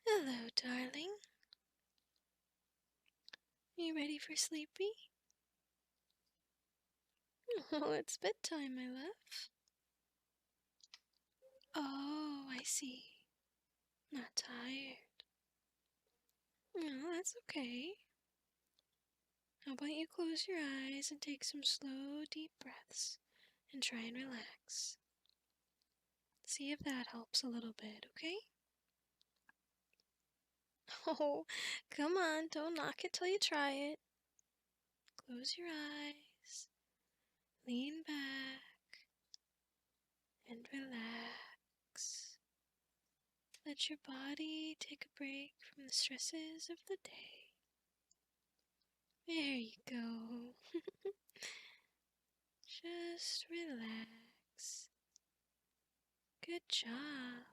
Hello, darling. You ready for sleepy? Oh, it's bedtime, my love. Oh, I see. Not tired. No, that's okay. How about you close your eyes and take some slow, deep breaths and try and relax. See if that helps a little bit, okay? Oh, come on, don't knock it till you try it. Close your eyes, lean back, and relax. Let your body take a break from the stresses of the day. There you go. Just relax. Good job.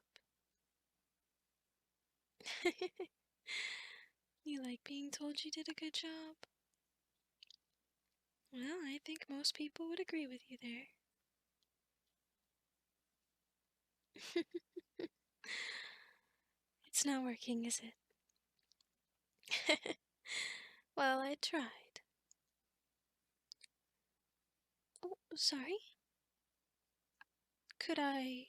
You like being told you did a good job? Well, I think most people would agree with you there. It's not working, is it? Well, I tried. Oh, sorry? Could I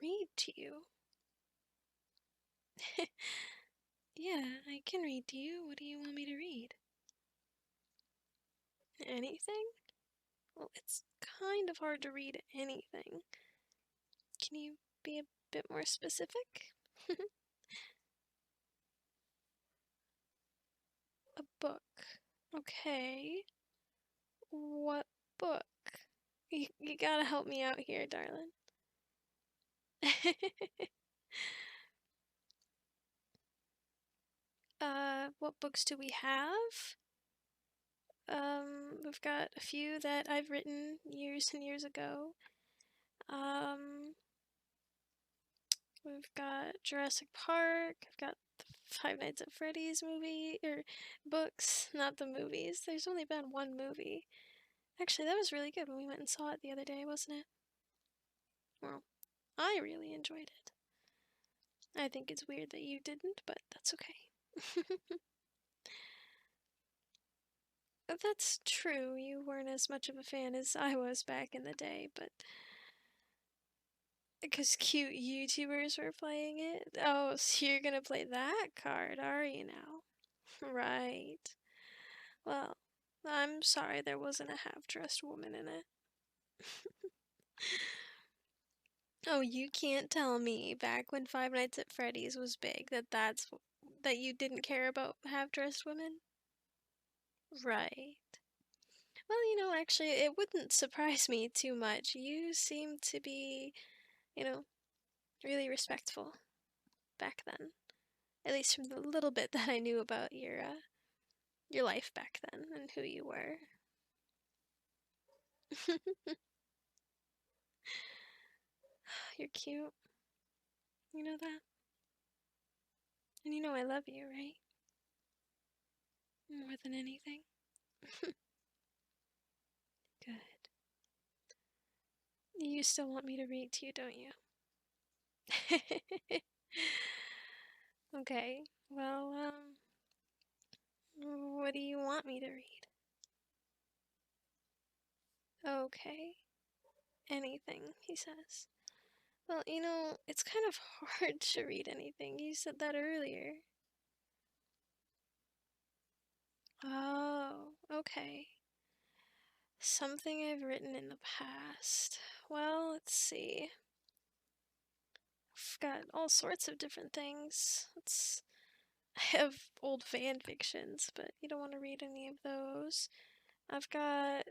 read to you? Yeah, I can read to you. What do you want me to read? Anything? Well, it's kind of hard to read anything. Can you be a bit more specific? A book. Okay. What book? You gotta help me out here, darling. What books do we have? We've got a few that I've written years and years ago. We've got Jurassic Park. I've got the Five Nights at Freddy's movie, or books, not the movies. There's only been one movie. Actually, that was really good when we went and saw it the other day, wasn't it? Well, I really enjoyed it. I think it's weird that you didn't, but that's okay. That's true, you weren't as much of a fan as I was back in the day, but because cute YouTubers were playing it. Oh, so you're gonna play that card, are you now? Right. Well, I'm sorry there wasn't a half-dressed woman in it. Oh, you can't tell me back when Five Nights at Freddy's was big that you didn't care about half-dressed women? Right. Well, actually, it wouldn't surprise me too much. You seem to be, you know, really respectful back then. At least from the little bit that I knew about your life back then and who you were. You're cute. You know that? And you know I love you, right? More than anything. Good. You still want me to read to you, don't you? Okay. Well, what do you want me to read? Okay. Anything, he says. Well, it's kind of hard to read anything. You said that earlier. Oh, okay. Something I've written in the past. Well, let's see. I've got all sorts of different things. I have old fan fictions, but you don't want to read any of those. I've got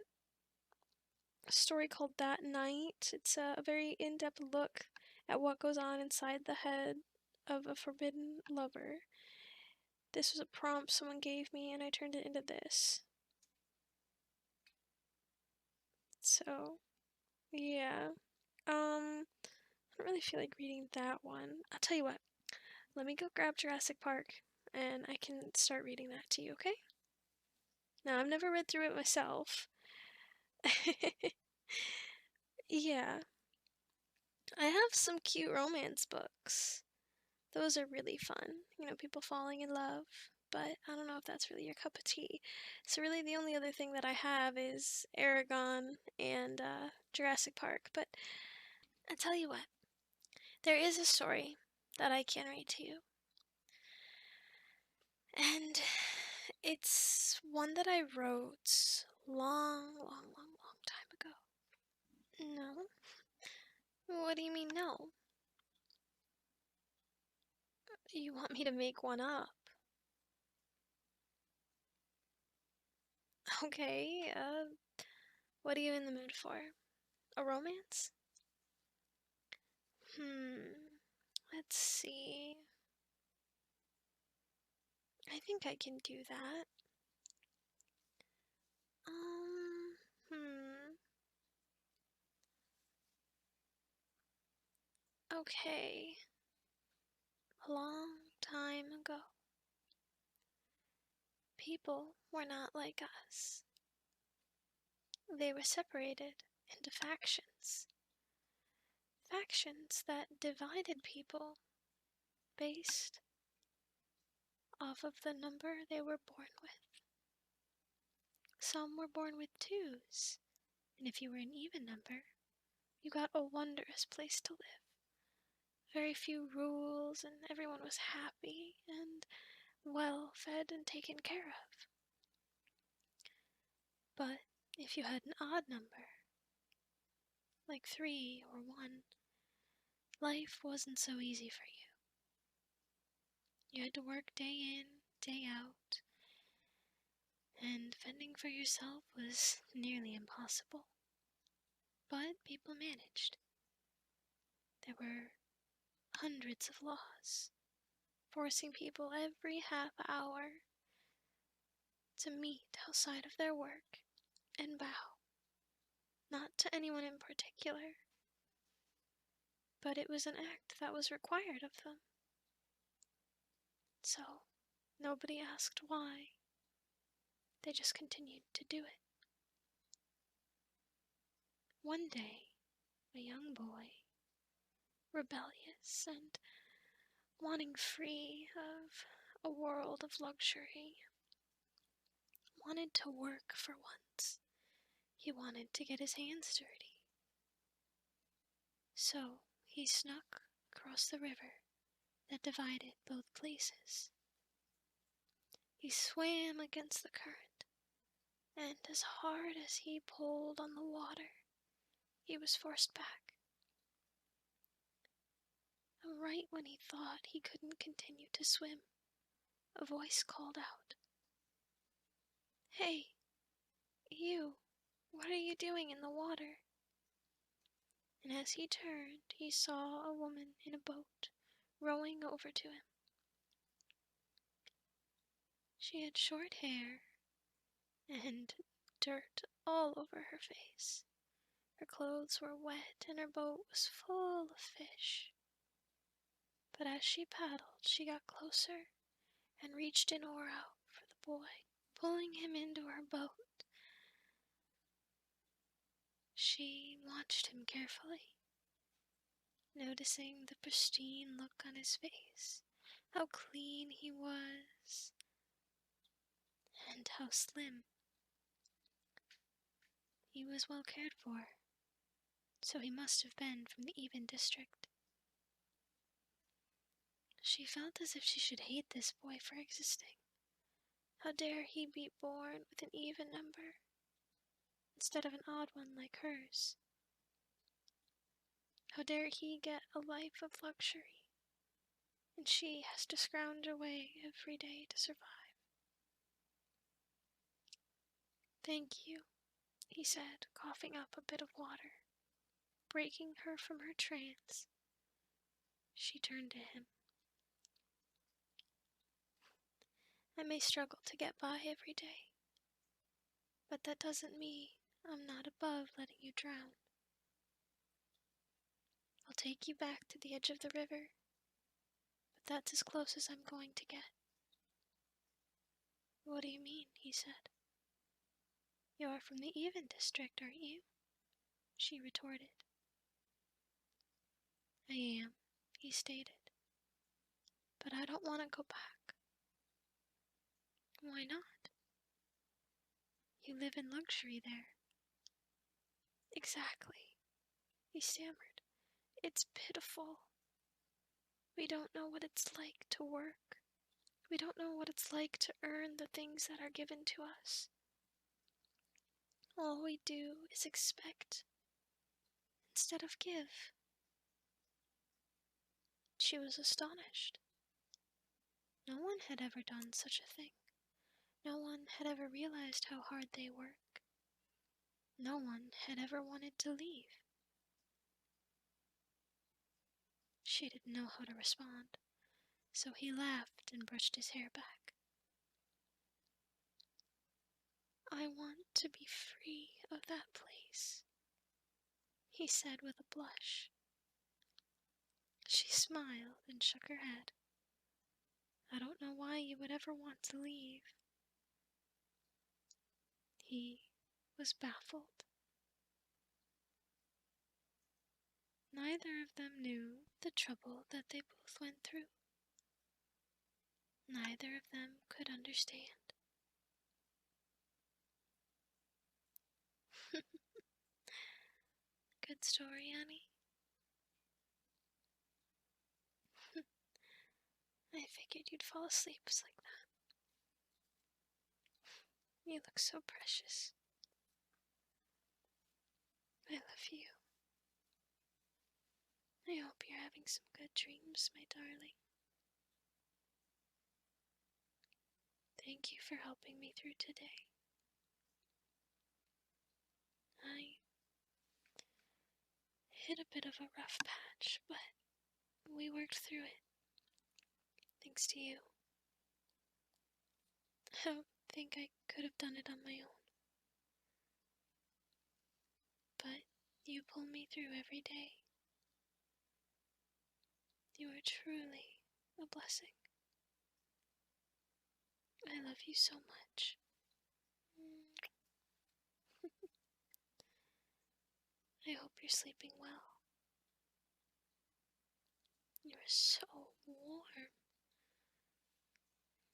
a story called That Night. It's a very in-depth look at what goes on inside the head of a forbidden lover. This was a prompt someone gave me, and I turned it into this. So, yeah. I don't really feel like reading that one. I'll tell you what. Let me go grab Jurassic Park, and I can start reading that to you, okay? Now, I've never read through it myself. Yeah. I have have some cute romance books. Those are really fun. You know, people falling in love. But I don't know if that's really your cup of tea. So really the only other thing that I have is Aragon and Jurassic Park. But I tell you what, there is a story that I can read to you. And it's one that I wrote long time ago. No? What do you mean no? You want me to make one up? Okay, what are you in the mood for? A romance? Let's see. I think I can do that. Okay. A long time ago, people were not like us. They were separated into factions. Factions that divided people based off of the number they were born with. Some were born with 2s, and if you were an even number, you got a wondrous place to live. Very few rules, and everyone was happy and well fed and taken care of. But if you had an odd number, like 3 or 1, life wasn't so easy for you. You had to work day in, day out, and fending for yourself was nearly impossible. But people managed. There were hundreds of laws, forcing people every half hour to meet outside of their work and bow, not to anyone in particular, but it was an act that was required of them. So, nobody asked why. They just continued to do it. One day, a young boy, rebellious and wanting free of a world of luxury, wanted to work for once. He wanted to get his hands dirty. So he snuck across the river that divided both places. He swam against the current, and as hard as he pulled on the water, he was forced back. And right when he thought he couldn't continue to swim, a voice called out, "Hey, you, what are you doing in the water?" And as he turned, he saw a woman in a boat rowing over to him. She had short hair and dirt all over her face. Her clothes were wet and her boat was full of fish. But as she paddled, she got closer and reached an oar out for the boy, pulling him into her boat. She watched him carefully, noticing the pristine look on his face, how clean he was, and how slim. He was well cared for, so he must have been from the even district. She felt as if she should hate this boy for existing. How dare he be born with an even number instead of an odd one like hers? How dare he get a life of luxury, and she has to scrounge away every day to survive? "Thank you," he said, coughing up a bit of water. Breaking her from her trance, she turned to him. "I may struggle to get by every day, but that doesn't mean I'm not above letting you drown. I'll take you back to the edge of the river, but that's as close as I'm going to get." "What do you mean?" he said. "You're from the even district, aren't you?" she retorted. I am, he stated. But I don't want to go back. Why not? You live in luxury there. Exactly, he stammered. It's pitiful. We don't know what it's like to work. We don't know what it's like to earn the things that are given to us. All we do is expect instead of give. She was astonished. No one had ever done such a thing. No one had ever realized how hard they work. No one had ever wanted to leave. She didn't know how to respond, so he laughed and brushed his hair back. I want to be free of that place, he said with a blush. She smiled and shook her head. I don't know why you would ever want to leave. He was baffled. Neither of them knew the trouble that they both went through. Neither of them could understand. Good story, Annie. I figured you'd fall asleep just like that. You look so precious. I love you. I hope you're having some good dreams, my darling. Thank you for helping me through today. I hit a bit of a rough patch, but we worked through it. Thanks to you. I don't think I could have done it on my own. But you pull me through every day. You are truly a blessing. I love you so much. I hope you're sleeping well. You're so warm.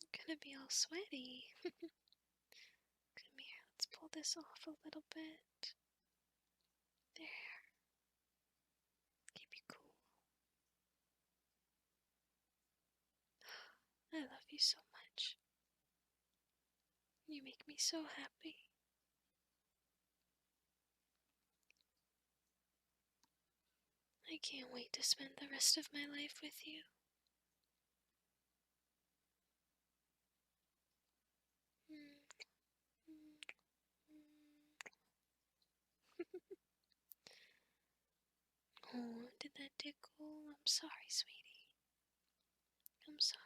I'm gonna be all sweaty. Come here, let's pull this off a little bit. There. Keep you cool. I love you so much. You make me so happy. I can't wait to spend the rest of my life with you. Oh, did that tickle? I'm sorry, sweetie. I'm sorry.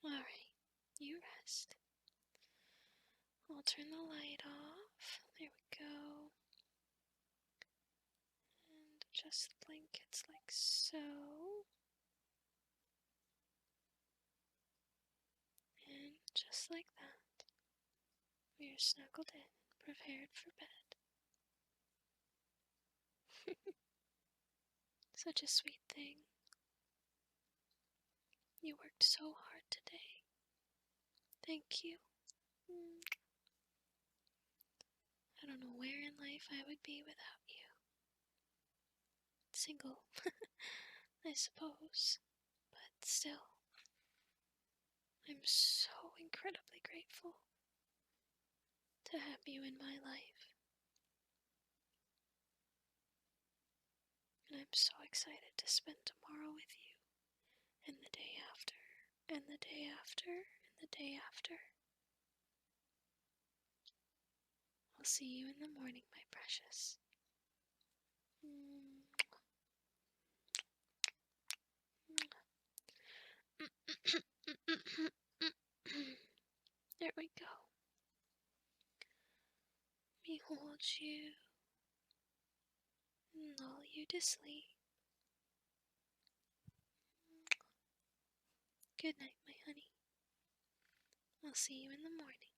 Alright, you rest. I'll turn the light off. There we go. And adjust the blankets like so. And just like that, we are snuggled in, prepared for bed. Such a sweet thing. You worked so hard today. Thank you. I don't know where in life I would be without you. Single, I suppose, but still, I'm so incredibly grateful to have you in my life. And I'm so excited to spend tomorrow with you, and the day after, and the day after, and the day after. I'll see you in the morning, my precious. There we go. Let me hold you and lull you to sleep. Good night, my honey. I'll see you in the morning.